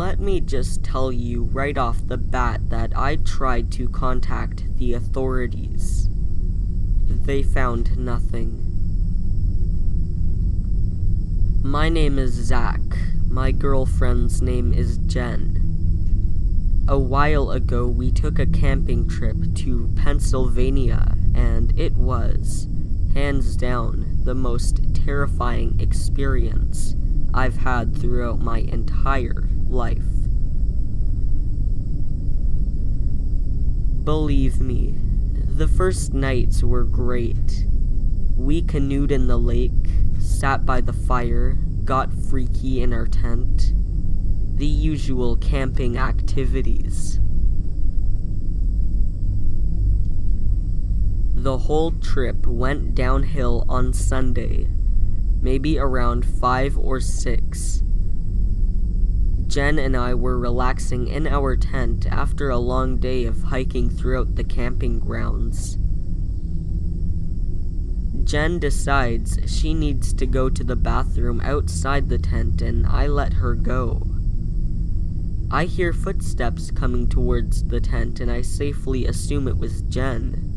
Let me just tell you right off the bat that I tried to contact the authorities. They found nothing. My name is Zach. My girlfriend's name is Jen. A while ago, we took a camping trip to Pennsylvania, and it was, hands down, the most terrifying experience I've had throughout my entire life. Believe me, the first nights were great. We canoed in the lake, sat by the fire, got freaky in our tent. The usual camping activities. The whole trip went downhill on Sunday, maybe around 5 or 6. Jen and I were relaxing in our tent after a long day of hiking throughout the camping grounds. Jen decides she needs to go to the bathroom outside the tent, and I let her go. I hear footsteps coming towards the tent, and I safely assume it was Jen.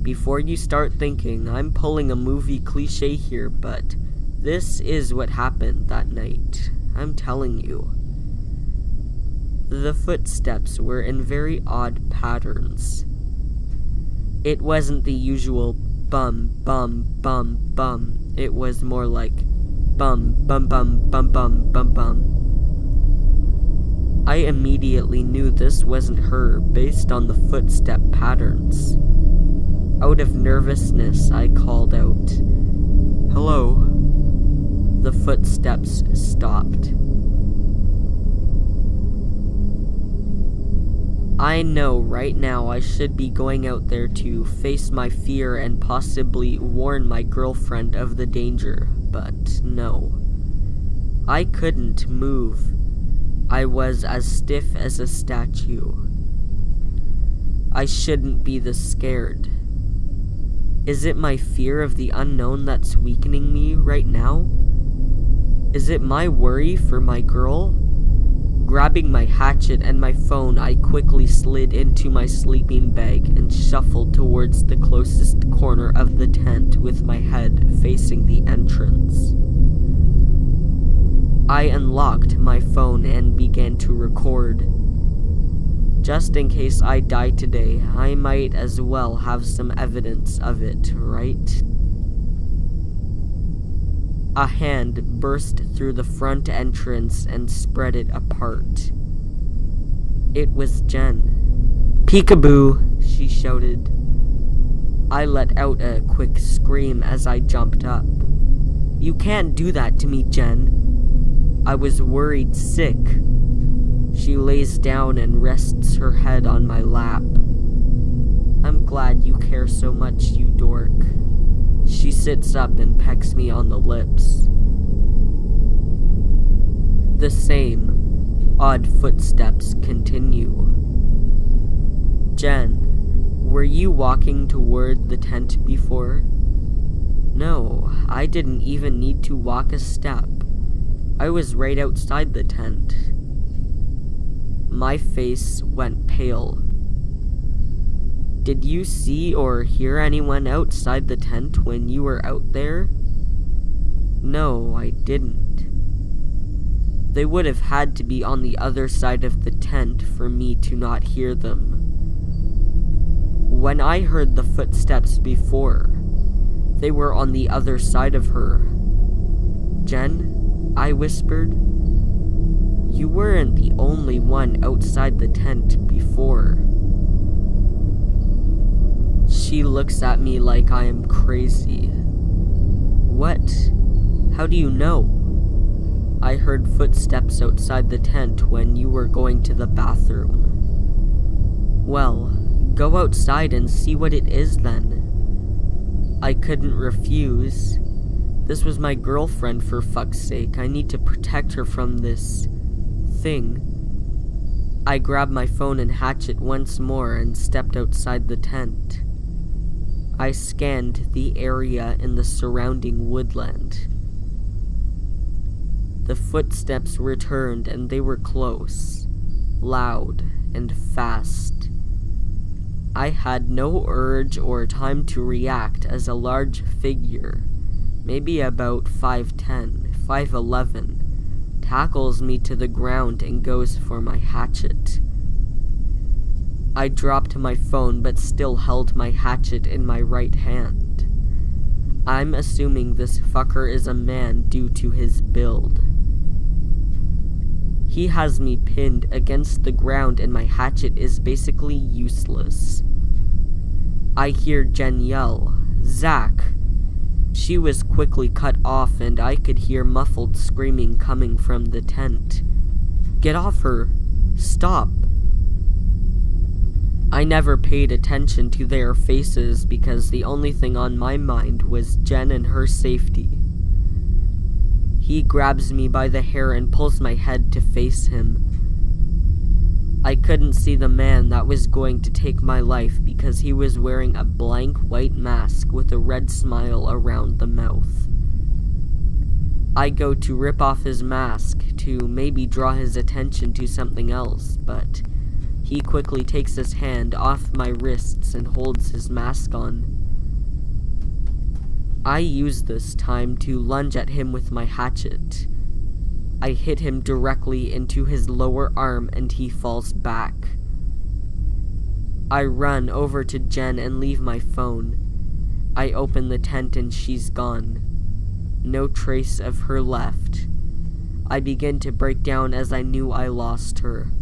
Before you start thinking I'm pulling a movie cliche here, but this is what happened that night. I'm telling you. The footsteps were in very odd patterns. It wasn't the usual bum, bum, bum, bum. It was more like bum, bum, bum, bum, bum, bum, bum. I immediately knew this wasn't her based on the footstep patterns. Out of nervousness, I called out, "Hello?" The footsteps stopped. I know right now I should be going out there to face my fear and possibly warn my girlfriend of the danger, but no. I couldn't move. I was as stiff as a statue. I shouldn't be this scared. Is it my fear of the unknown that's weakening me right now? Is it my worry for my girl? Grabbing my hatchet and my phone, I quickly slid into my sleeping bag and shuffled towards the closest corner of the tent with my head facing the entrance. I unlocked my phone and began to record. Just in case I die today, I might as well have some evidence of it, right? A hand burst through the front entrance and spread it apart. It was Jen. "Peekaboo!" she shouted. I let out a quick scream as I jumped up. "You can't do that to me, Jen." I was worried sick. She lays down and rests her head on my lap. "I'm glad you care so much, you dork." She sits up and pecks me on the lips. The same odd footsteps continue. "Jen, were you walking toward the tent before?" "No, I didn't even need to walk a step. I was right outside the tent." My face went pale. "Did you see or hear anyone outside the tent when you were out there?" "No, I didn't." They would have had to be on the other side of the tent for me to not hear them. When I heard the footsteps before, they were on the other side of her. "Jen," I whispered, "you weren't the only one outside the tent before." She looks at me like I am crazy. "What? How do you know?" "I heard footsteps outside the tent when you were going to the bathroom." "Well, go outside and see what it is then." I couldn't refuse. This was my girlfriend, for fuck's sake. I need to protect her from this thing. I grabbed my phone and hatchet once more and stepped outside the tent. I scanned the area in the surrounding woodland. The footsteps returned, and they were close, loud, and fast. I had no urge or time to react as a large figure, maybe about 5'10", 5'11", tackles me to the ground and goes for my hatchet. I dropped my phone but still held my hatchet in my right hand. I'm assuming this fucker is a man due to his build. He has me pinned against the ground and my hatchet is basically useless. I hear Jen yell, "Zach!" She was quickly cut off and I could hear muffled screaming coming from the tent. "Get off her! Stop!" I never paid attention to their faces because the only thing on my mind was Jen and her safety. He grabs me by the hair and pulls my head to face him. I couldn't see the man that was going to take my life because he was wearing a blank white mask with a red smile around the mouth. I go to rip off his mask to maybe draw his attention to something else, but he quickly takes his hand off my wrists and holds his mask on. I use this time to lunge at him with my hatchet. I hit him directly into his lower arm and he falls back. I run over to Jen and leave my phone. I open the tent and she's gone. No trace of her left. I begin to break down as I knew I lost her.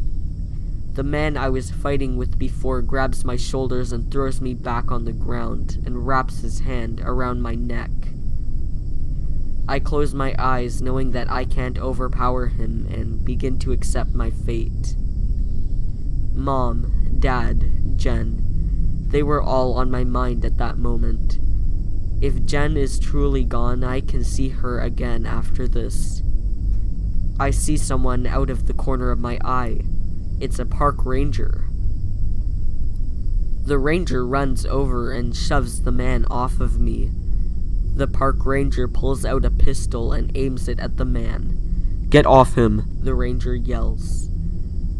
The man I was fighting with before grabs my shoulders and throws me back on the ground and wraps his hand around my neck. I close my eyes knowing that I can't overpower him and begin to accept my fate. Mom, Dad, Jen, they were all on my mind at that moment. If Jen is truly gone, I can see her again after this. I see someone out of the corner of my eye. It's a park ranger. The ranger runs over and shoves the man off of me. The park ranger pulls out a pistol and aims it at the man. "Get off him," the ranger yells.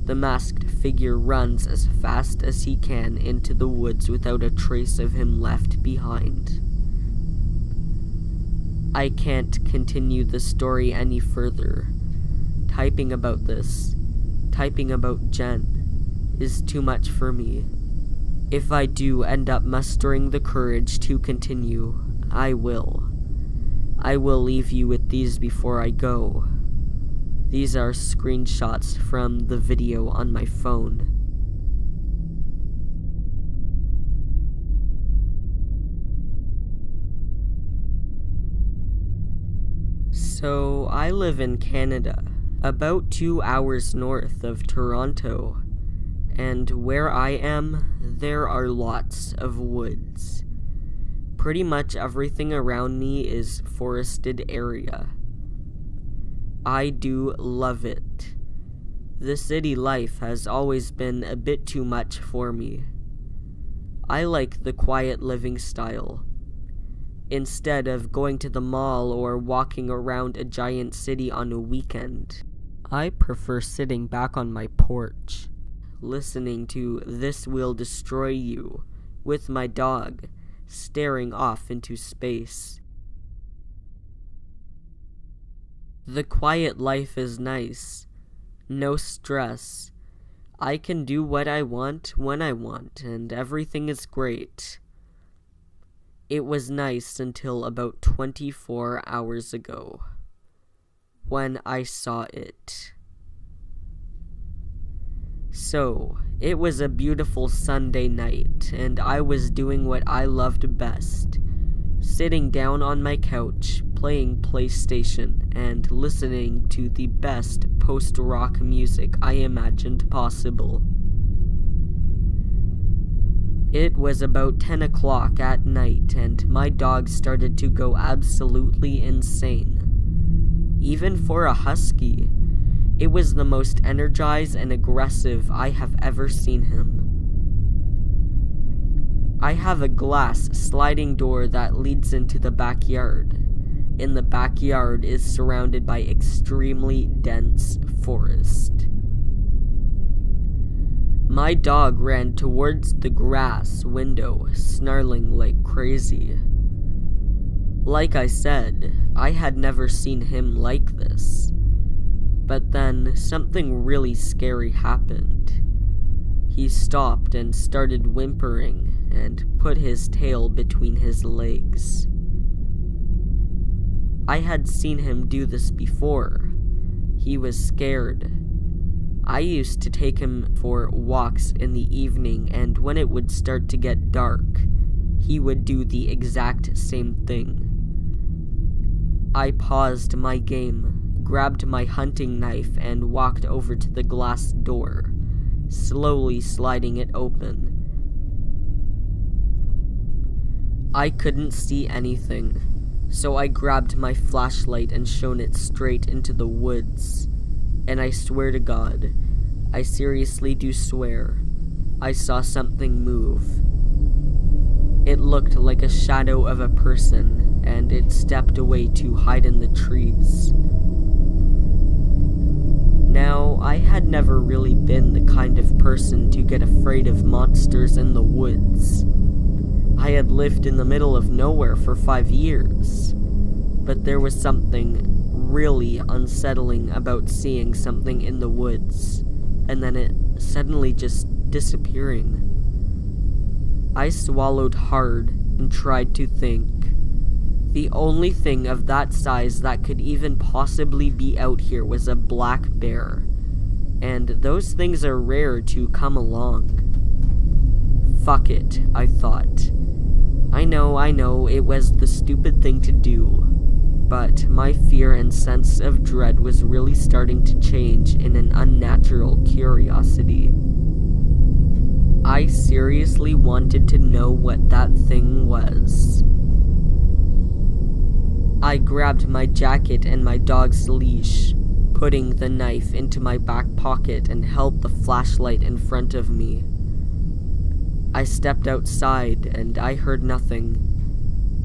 The masked figure runs as fast as he can into the woods without a trace of him left behind. I can't continue the story any further. Typing about this, typing about Jen, is too much for me. If I do end up mustering the courage to continue, I will. I will leave you with these before I go. These are screenshots from the video on my phone. So, I live in Canada, about 2 hours north of Toronto, and where I am, there are lots of woods. Pretty much everything around me is forested area. I do love it. The city life has always been a bit too much for me. I like the quiet living style. Instead of going to the mall or walking around a giant city on a weekend, I prefer sitting back on my porch, listening to "This Will Destroy You" with my dog, staring off into space. The quiet life is nice. No stress. I can do what I want when I want, and everything is great. It was nice until about 24 hours ago, when I saw it. So, it was a beautiful Sunday night, and I was doing what I loved best, sitting down on my couch, playing PlayStation, and listening to the best post-rock music I imagined possible. It was about 10 o'clock at night, and my dog started to go absolutely insane. Even for a husky, it was the most energized and aggressive I have ever seen him. I have a glass sliding door that leads into the backyard, in the backyard is surrounded by extremely dense forest. My dog ran towards the grass window, snarling like crazy. Like I said, I had never seen him like this. But then, something really scary happened. He stopped and started whimpering and put his tail between his legs. I had seen him do this before. He was scared. I used to take him for walks in the evening, and when it would start to get dark, he would do the exact same thing. I paused my game, grabbed my hunting knife, and walked over to the glass door, slowly sliding it open. I couldn't see anything, so I grabbed my flashlight and shone it straight into the woods. And I swear to God, I seriously do swear, I saw something move. It looked like a shadow of a person, and it stepped away to hide in the trees. Now, I had never really been the kind of person to get afraid of monsters in the woods. I had lived in the middle of nowhere for 5 years, but there was something really unsettling about seeing something in the woods, and then it suddenly just disappearing. I swallowed hard and tried to think. The only thing of that size that could even possibly be out here was a black bear, and those things are rare to come along. Fuck it, I thought. I know, it was the stupid thing to do, but my fear and sense of dread was really starting to change in an unnatural curiosity. I seriously wanted to know what that thing was. I grabbed my jacket and my dog's leash, putting the knife into my back pocket, and held the flashlight in front of me. I stepped outside and I heard nothing.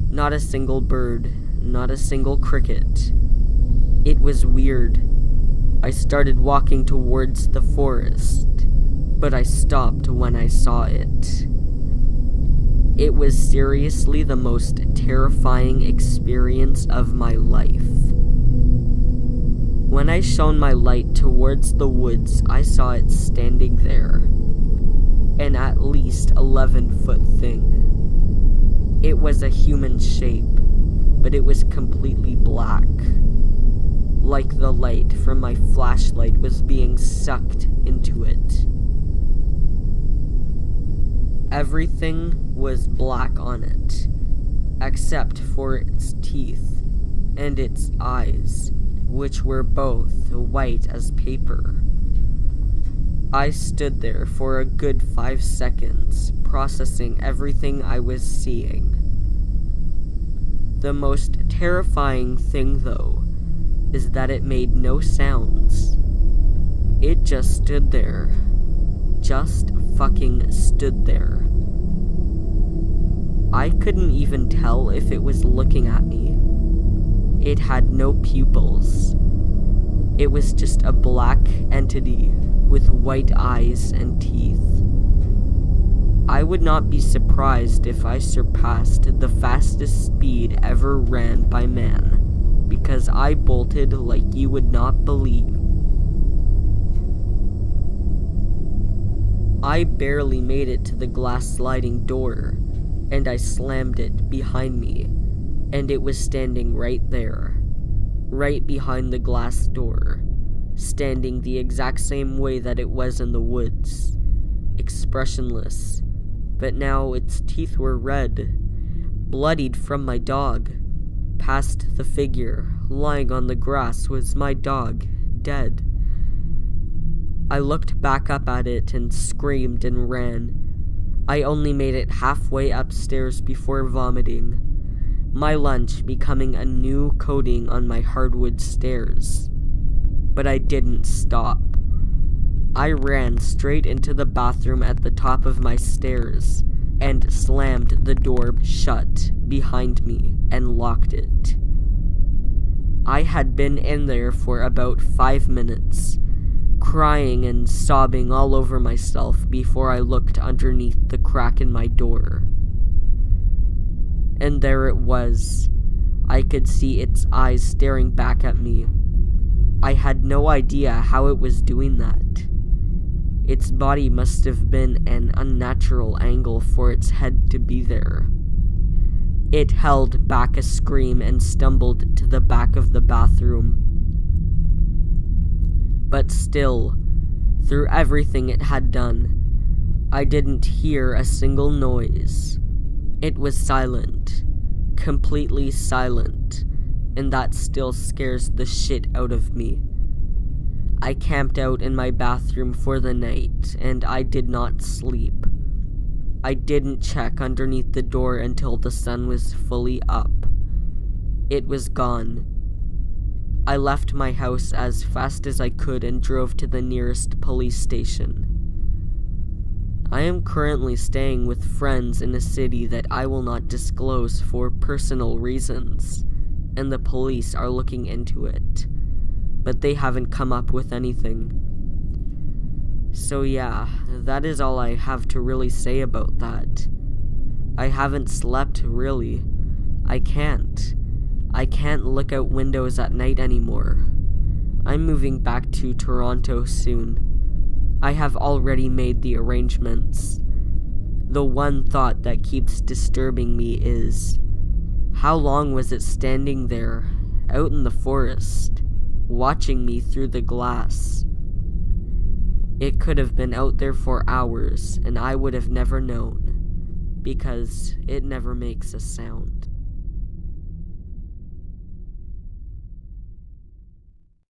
Not a single bird, not a single cricket. It was weird. I started walking towards the forest, but I stopped when I saw it. It was seriously the most terrifying experience of my life. When I shone my light towards the woods, I saw it standing there. An at least 11-foot thing. It was a human shape, but it was completely black. Like the light from my flashlight was being sucked into it. Everything was black on it, except for its teeth and its eyes, which were both white as paper. I stood there for a good 5 seconds, processing everything I was seeing. The most terrifying thing, though, is that it made no sounds. It just stood there. Just fucking stood there. I couldn't even tell if it was looking at me. It had no pupils. It was just a black entity with white eyes and teeth. I would not be surprised if I surpassed the fastest speed ever ran by man, because I bolted like you would not believe. I barely made it to the glass sliding door, and I slammed it behind me, and it was standing right there, right behind the glass door, standing the exact same way that it was in the woods, expressionless, but now its teeth were red, bloodied from my dog. Past the figure, lying on the grass, was my dog, dead. I looked back up at it and screamed and ran. I only made it halfway upstairs before vomiting, my lunch becoming a new coating on my hardwood stairs. But I didn't stop. I ran straight into the bathroom at the top of my stairs and slammed the door shut behind me and locked it. I had been in there for about 5 minutes, crying and sobbing all over myself before I looked underneath the crack in my door. And there it was. I could see its eyes staring back at me. I had no idea how it was doing that. Its body must have been an unnatural angle for its head to be there. It held back a scream and stumbled to the back of the bathroom. But still, through everything it had done, I didn't hear a single noise. It was silent, completely silent, and that still scares the shit out of me. I camped out in my bathroom for the night, and I did not sleep. I didn't check underneath the door until the sun was fully up. It was gone. I left my house as fast as I could and drove to the nearest police station. I am currently staying with friends in a city that I will not disclose for personal reasons, and the police are looking into it, but they haven't come up with anything. So yeah, that is all I have to really say about that. I haven't slept, really. I can't look out windows at night anymore. I'm moving back to Toronto soon. I have already made the arrangements. The one thought that keeps disturbing me is, how long was it standing there, out in the forest, watching me through the glass? It could have been out there for hours, and I would have never known, because it never makes a sound.